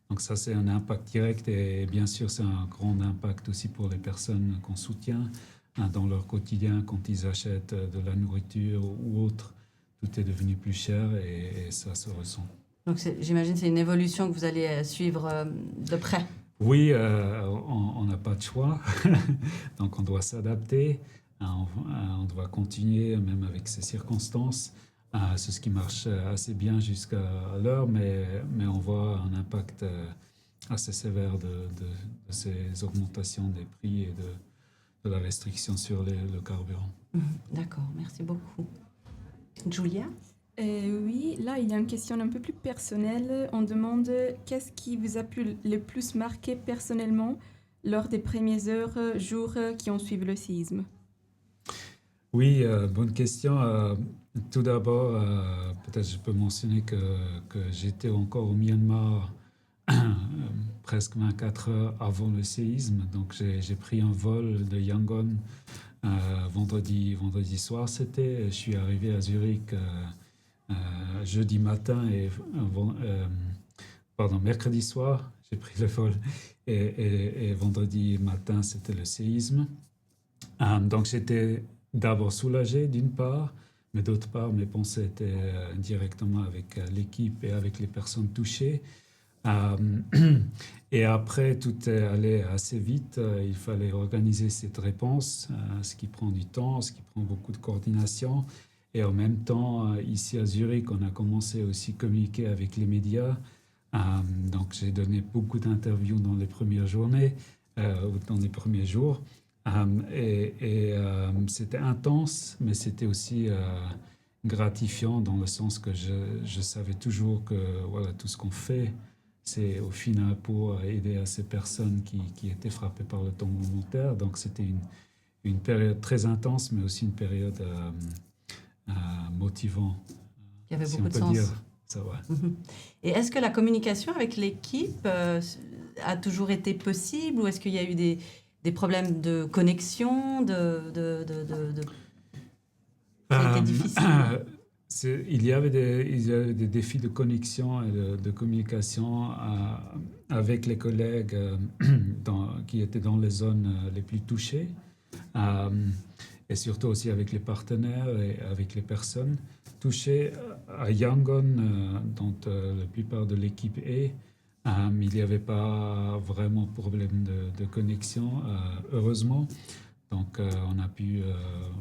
Donc ça, c'est un impact direct et bien sûr, c'est un grand impact aussi pour les personnes qu'on soutient dans leur quotidien quand ils achètent de la nourriture ou autre. Tout est devenu plus cher et ça se ressent. Donc j'imagine que c'est une évolution que vous allez suivre de près. Oui, on n'a pas de choix, donc on doit s'adapter, on doit continuer même avec ces circonstances. C'est ce qui marche assez bien jusqu'à l'heure, mais on voit un impact assez sévère de ces augmentations des prix et de la restriction sur le carburant. D'accord, merci beaucoup. Julia? Oui, là, il y a une question un peu plus personnelle. On demande qu'est-ce qui vous a pu le plus marquer personnellement lors des premières jours qui ont suivi le séisme? Oui, bonne question. Tout d'abord, peut-être je peux mentionner que j'étais encore au Myanmar presque 24 heures avant le séisme. Donc j'ai pris un vol de Yangon vendredi soir, c'était. Je suis arrivé à Zurich jeudi matin mercredi soir, j'ai pris le vol et vendredi matin, c'était le séisme. Donc j'étais d'abord soulagé d'une part, mais d'autre part, mes pensées étaient directement avec l'équipe et avec les personnes touchées. Et après, tout est allé assez vite. Il fallait organiser cette réponse, ce qui prend du temps, ce qui prend beaucoup de coordination. Et en même temps, ici à Zurich, on a commencé aussi à communiquer avec les médias. Donc, j'ai donné beaucoup d'interviews dans les premières journées, dans les premiers jours. C'était intense, mais c'était aussi gratifiant dans le sens que je savais toujours que voilà, tout ce qu'on fait, c'est au final pour aider à ces personnes qui étaient frappées par le tremblement de terre. Donc c'était une période très intense, mais aussi une période motivante. Il y avait si beaucoup on de peut sens. dire ça, ouais. Et est-ce que la communication avec l'équipe a toujours été possible ou est-ce qu'il y a eu des problèmes de connexion, ça a été difficile? Il y avait des défis de connexion et de communication avec les collègues qui étaient dans les zones les plus touchées et surtout aussi avec les partenaires et avec les personnes touchées. À Yangon, dont la plupart de l'équipe est, il n'y avait pas vraiment de problème de connexion, heureusement. Donc, on a pu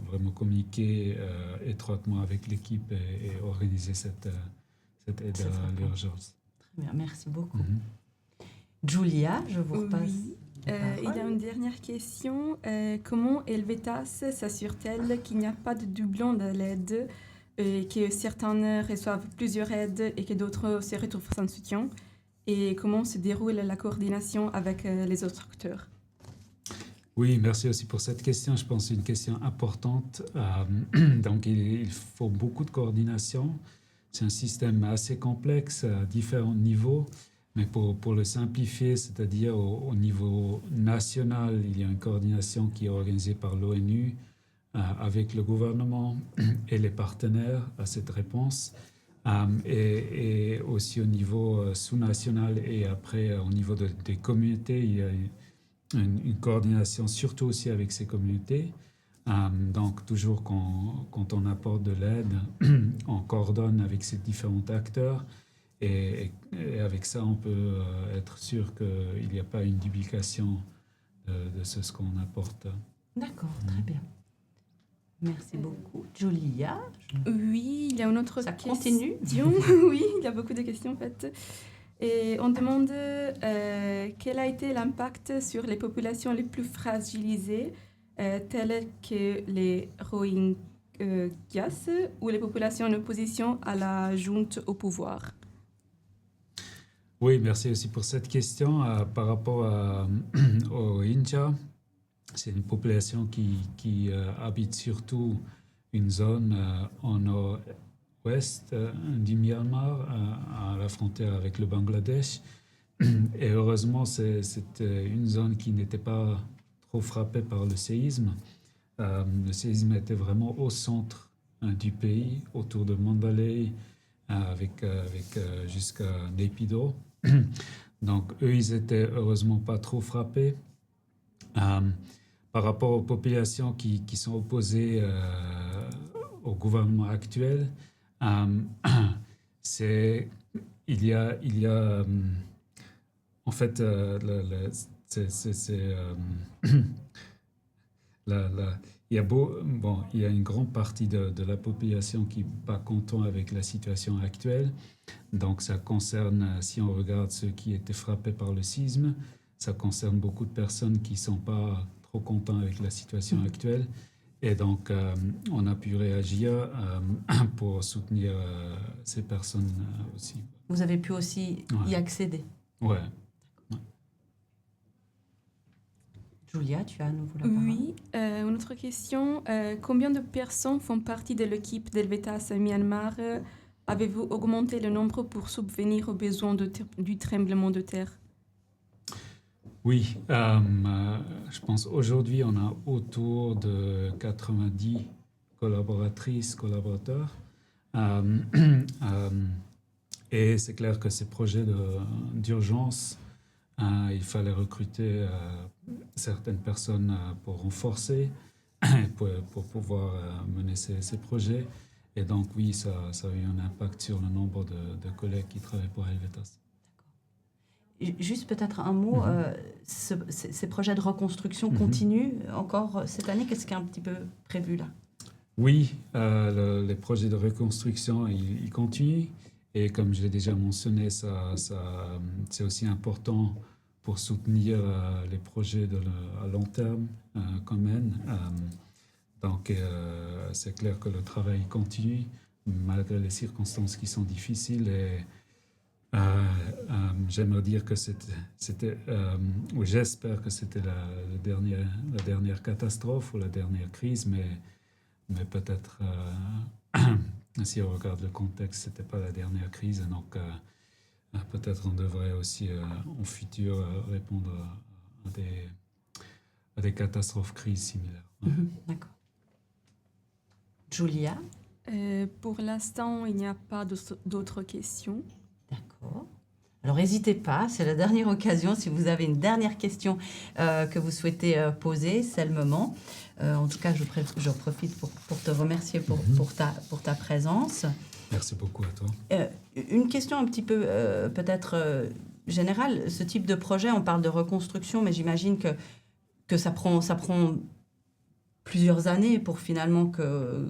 vraiment communiquer étroitement avec l'équipe et organiser cette aide à l'urgence. Très bien, merci beaucoup. Julia, je vous repasse. Oui. Il y a une dernière question. Comment Helvetas s'assure-t-elle qu'il n'y a pas de doublon de l'aide, que certains reçoivent plusieurs aides et que d'autres se retrouvent sans soutien? Et comment se déroule la coordination avec les autres acteurs? Oui, merci aussi pour cette question. Je pense que c'est une question importante. Donc, il faut beaucoup de coordination. C'est un système assez complexe à différents niveaux. Mais pour le simplifier, c'est-à-dire au niveau national, il y a une coordination qui est organisée par l'ONU avec le gouvernement et les partenaires à cette réponse. Et aussi au niveau sous-national et après au niveau des communautés, il y a une coordination surtout aussi avec ces communautés. Donc toujours quand on apporte de l'aide, on coordonne avec ces différents acteurs et avec ça on peut être sûr qu'il n'y a pas une duplication de ce qu'on apporte. D'accord, très bien. Merci beaucoup. Julia? Oui, il y a une autre question. Ça continue? Oui, il y a beaucoup de questions en fait. Et on demande quel a été l'impact sur les populations les plus fragilisées, telles que les Rohingyas ou les populations en opposition à la junte au pouvoir. Oui, merci aussi pour cette question. Par rapport aux Rohingyas, c'est une population qui habite surtout une zone en nord-ouest du Myanmar, à la frontière avec le Bangladesh. Et heureusement, c'est une zone qui n'était pas trop frappée par le séisme. Le séisme était vraiment au centre du pays, autour de Mandalay, avec jusqu'à Naypyidaw. Donc, eux, ils étaient heureusement pas trop frappés. Par rapport aux populations qui sont opposées au gouvernement actuel, il y a en fait il y a une grande partie de la population qui n'est pas content avec la situation actuelle. Donc ça concerne, si on regarde ceux qui étaient frappés par le séisme, ça concerne beaucoup de personnes qui ne sont pas trop contents avec la situation actuelle. Et donc, on a pu réagir pour soutenir ces personnes aussi. Vous avez pu aussi y accéder? Ouais. Julia, tu as à nouveau la parole. Oui, une autre question. Combien de personnes font partie de l'équipe d'Helvetas Myanmar? Avez-vous augmenté le nombre pour subvenir aux besoins du tremblement de terre? Oui, je pense aujourd'hui on a autour de 90 collaboratrices, collaborateurs. Et c'est clair que ces projets d'urgence, il fallait recruter certaines personnes pour renforcer, pour pouvoir mener ces projets. Et donc oui, ça a eu un impact sur le nombre de collègues qui travaillent pour Helvetas. Juste peut-être un mot, ces projets de reconstruction continuent encore cette année. Qu'est-ce qui est un petit peu prévu là? Oui, les projets de reconstruction, ils continuent. Et comme je l'ai déjà mentionné, c'est aussi important pour soutenir les projets à long terme qu'on mène. Donc, c'est clair que le travail continue, malgré les circonstances qui sont difficiles. Et J'aimerais dire que ou j'espère que c'était la dernière catastrophe ou la dernière crise, mais peut-être, si on regarde le contexte, ce n'était pas la dernière crise. Donc, peut-être on devrait aussi, en futur, répondre à des catastrophes, crises similaires. D'accord. Julia? Pour l'instant, il n'y a pas d'autres questions. D'accord. Alors, n'hésitez pas, c'est la dernière occasion. Si vous avez une dernière question que vous souhaitez poser, c'est le moment. En tout cas, je profite pour te remercier pour ta présence. Merci beaucoup à toi. Une question un petit peu peut-être générale. Ce type de projet, on parle de reconstruction, mais j'imagine que ça prend plusieurs années pour finalement que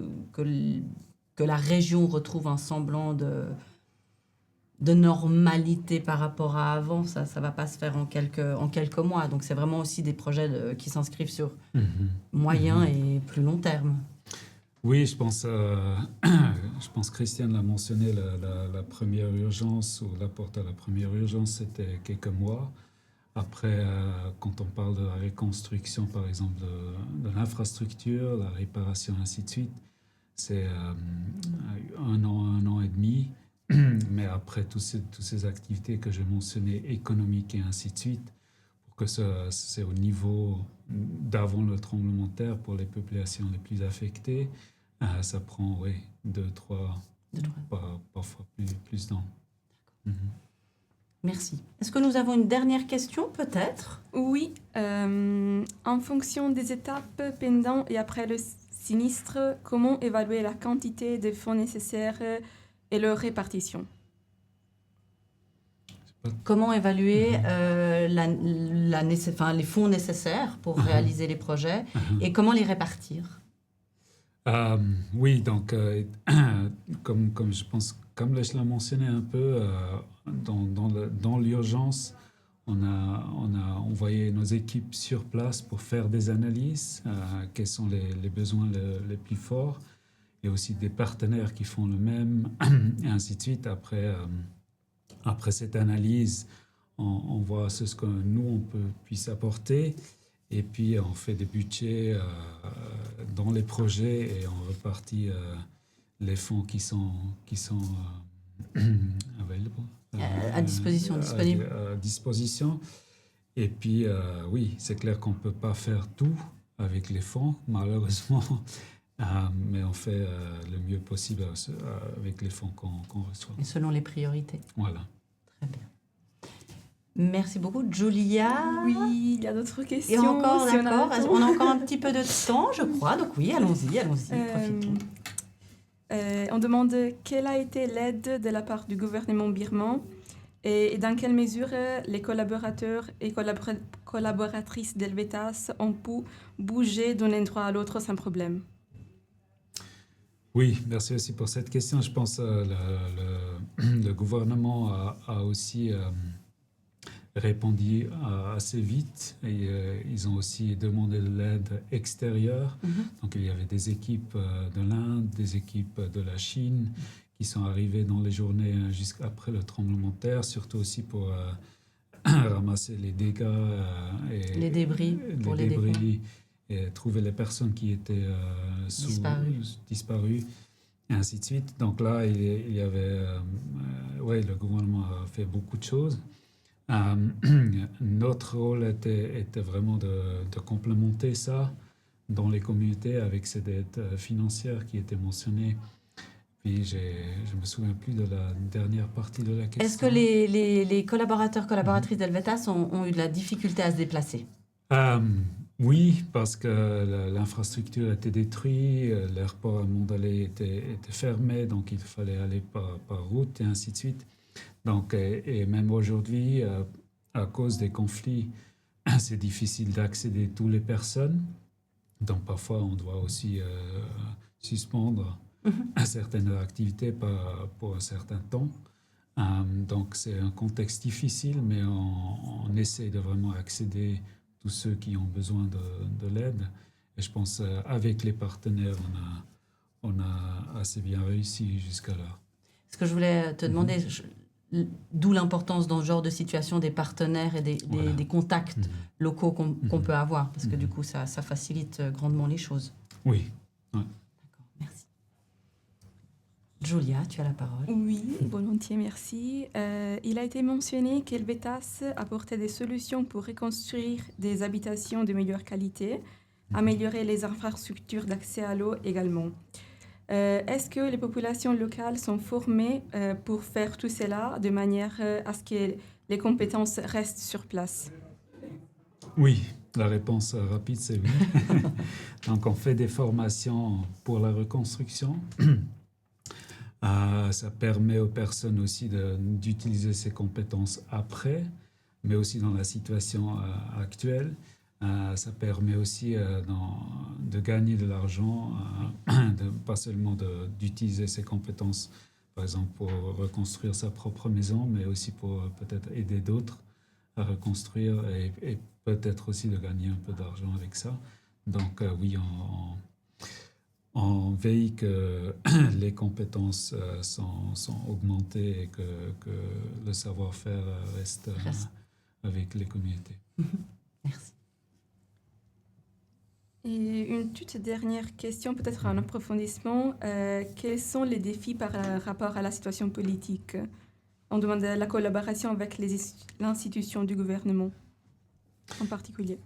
la région retrouve un semblant de normalité par rapport à avant. Ça ne va pas se faire en quelques mois. Donc, c'est vraiment aussi des projets qui s'inscrivent sur moyen et plus long terme. Oui, je pense Christiane l'a mentionné, la première urgence ou l'apport à la première urgence, c'était quelques mois. Après, quand on parle de la reconstruction, par exemple, de l'infrastructure, la réparation, ainsi de suite, c'est 1 an et demi. Mais après, toutes ces activités que j'ai mentionnées, économiques et ainsi de suite, pour que c'est au niveau d'avant le tremblement de terre pour les populations les plus affectées, ça prend 2, 3, parfois plus temps. Merci. Est-ce que nous avons une dernière question, peut-être? Oui. En fonction des étapes pendant et après le sinistre, comment évaluer la quantité de fonds nécessaires et leur répartition? Comment évaluer les fonds nécessaires pour réaliser les projets et comment les répartir? Oui, donc, comme je pense, comme je l'ai mentionné un peu, dans l'urgence, on a envoyé nos équipes sur place pour faire des analyses, quels sont les besoins les plus forts, et aussi des partenaires qui font le même, et ainsi de suite. Après cette analyse, on voit ce que nous, puisse apporter. Et puis, on fait des budgets dans les projets et on répartit les fonds qui sont à disposition, disponibles. À disposition. Et puis, oui, c'est clair qu'on ne peut pas faire tout avec les fonds, malheureusement. Mais on fait le mieux possible avec les fonds qu'on reçoit. Et selon les priorités. Voilà. Très bien. Merci beaucoup. Julia? Oui, il y a d'autres questions. Et encore, d'accord. On a encore un petit peu de temps, je crois. Donc oui, allons-y, profitons. On demande quelle a été l'aide de la part du gouvernement birman et dans quelle mesure les collaborateurs et collaboratrices d'Helvetas ont pu bouger d'un endroit à l'autre sans problème. Oui, merci aussi pour cette question. Je pense que le gouvernement a aussi répondu assez vite et ils ont aussi demandé de l'aide extérieure. Donc, il y avait des équipes de l'Inde, des équipes de la Chine qui sont arrivées dans les journées jusqu'après le tremblement de terre, surtout aussi pour ramasser les dégâts et les débris, et trouver les personnes qui étaient disparues, et ainsi de suite. Donc là, il y avait... le gouvernement a fait beaucoup de choses. Notre rôle était vraiment de complémenter ça dans les communautés avec cette aide financière qui était mentionnée. Puis je ne me souviens plus de la dernière partie de la question. Est-ce que les collaboratrices d'Helvetas ont eu de la difficulté à se déplacer? Oui, parce que l'infrastructure était détruite, l'aéroport à Mandalay était fermé, donc il fallait aller par route et ainsi de suite. Donc, et même aujourd'hui, à cause des conflits, c'est difficile d'accéder à toutes les personnes. Donc, parfois, on doit aussi suspendre certaines activités pour un certain temps. Donc, c'est un contexte difficile, mais on essaie de vraiment accéder à tous ceux qui ont besoin de l'aide. Et je pense avec les partenaires, on a assez bien réussi jusqu'à là. Ce que je voulais te demander, d'où l'importance dans ce genre de situation des partenaires et des contacts locaux qu'on peut avoir, parce que du coup, ça facilite grandement les choses. Oui. Ouais. D'accord, merci. Julia, tu as la parole. Oui, volontiers, merci. Il a été mentionné qu'Helvetas apportait des solutions pour reconstruire des habitations de meilleure qualité, améliorer les infrastructures d'accès à l'eau également. Est-ce que les populations locales sont formées pour faire tout cela de manière à ce que les compétences restent sur place? Oui, la réponse rapide, c'est oui. Donc, on fait des formations pour la reconstruction. Ça permet aux personnes aussi d'utiliser ces compétences après, mais aussi dans la situation actuelle. Ça permet aussi de gagner de l'argent, pas seulement d'utiliser ses compétences, par exemple, pour reconstruire sa propre maison, mais aussi pour peut-être aider d'autres à reconstruire et peut-être aussi de gagner un peu d'argent avec ça. Donc oui, on veille que les compétences sont augmentées et que le savoir-faire reste avec les communautés. Merci. Et une toute dernière question, peut-être un approfondissement. Quels sont les défis par rapport à la situation politique? On demande la collaboration avec l'institution du gouvernement en particulier.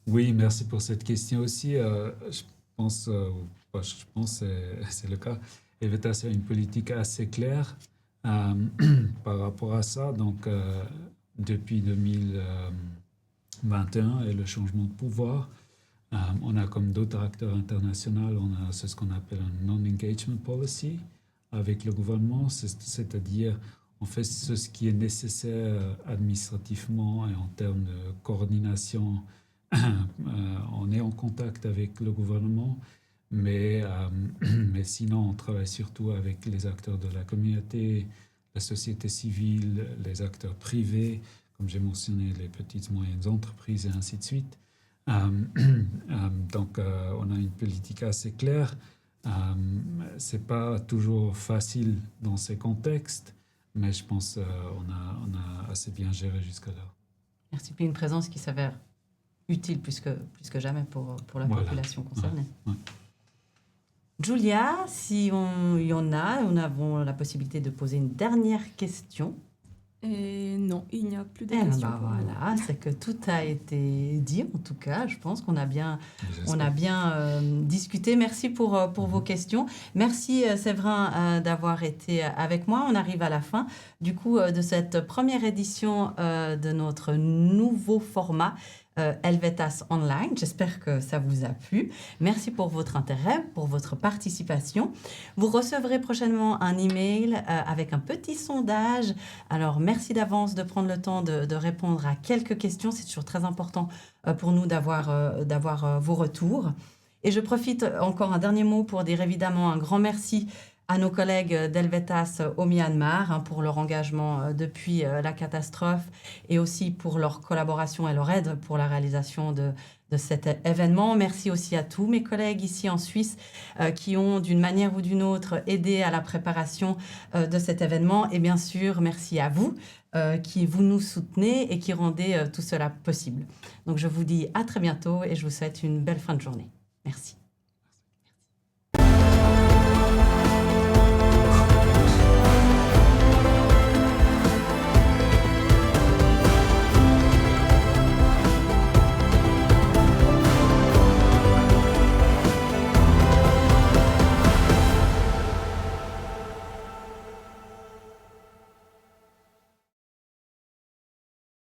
Oui, merci pour cette question aussi. Je pense c'est le cas. Helvetas a une politique assez claire par rapport à ça. Donc, depuis 2021 et le changement de pouvoir, on a comme d'autres acteurs internationaux, on a ce qu'on appelle un non-engagement policy avec le gouvernement, c'est-à-dire on fait ce qui est nécessaire administrativement et en termes de coordination. On est en contact avec le gouvernement, mais sinon on travaille surtout avec les acteurs de la communauté, la société civile, les acteurs privés, comme j'ai mentionné, les petites et moyennes entreprises et ainsi de suite. Donc, on a une politique assez claire. C'est pas toujours facile dans ces contextes, mais je pense qu'on a assez bien géré jusque-là. Merci. Puis une présence qui s'avère utile plus que jamais pour la population concernée. Ouais. Julia, si il y en a, nous avons la possibilité de poser une dernière question. Et non, il n'y a plus de questions. Voilà, c'est que tout a été dit, en tout cas. Je pense qu'on a bien discuté. Merci pour vos questions. Merci, Séverin, d'avoir été avec moi. On arrive à la fin, du coup, de cette première édition de notre nouveau format Helvetas Online. J'espère que ça vous a plu. Merci pour votre intérêt, pour votre participation. Vous recevrez prochainement un email avec un petit sondage. Alors, merci d'avance de prendre le temps de répondre à quelques questions. C'est toujours très important pour nous d'avoir vos retours. Et je profite encore un dernier mot pour dire évidemment un grand merci à nos collègues d'Helvetas au Myanmar pour leur engagement depuis la catastrophe et aussi pour leur collaboration et leur aide pour la réalisation de cet événement. Merci aussi à tous mes collègues ici en Suisse qui ont d'une manière ou d'une autre aidé à la préparation de cet événement. Et bien sûr, merci à vous qui vous nous soutenez et qui rendez tout cela possible. Donc je vous dis à très bientôt et je vous souhaite une belle fin de journée. Merci.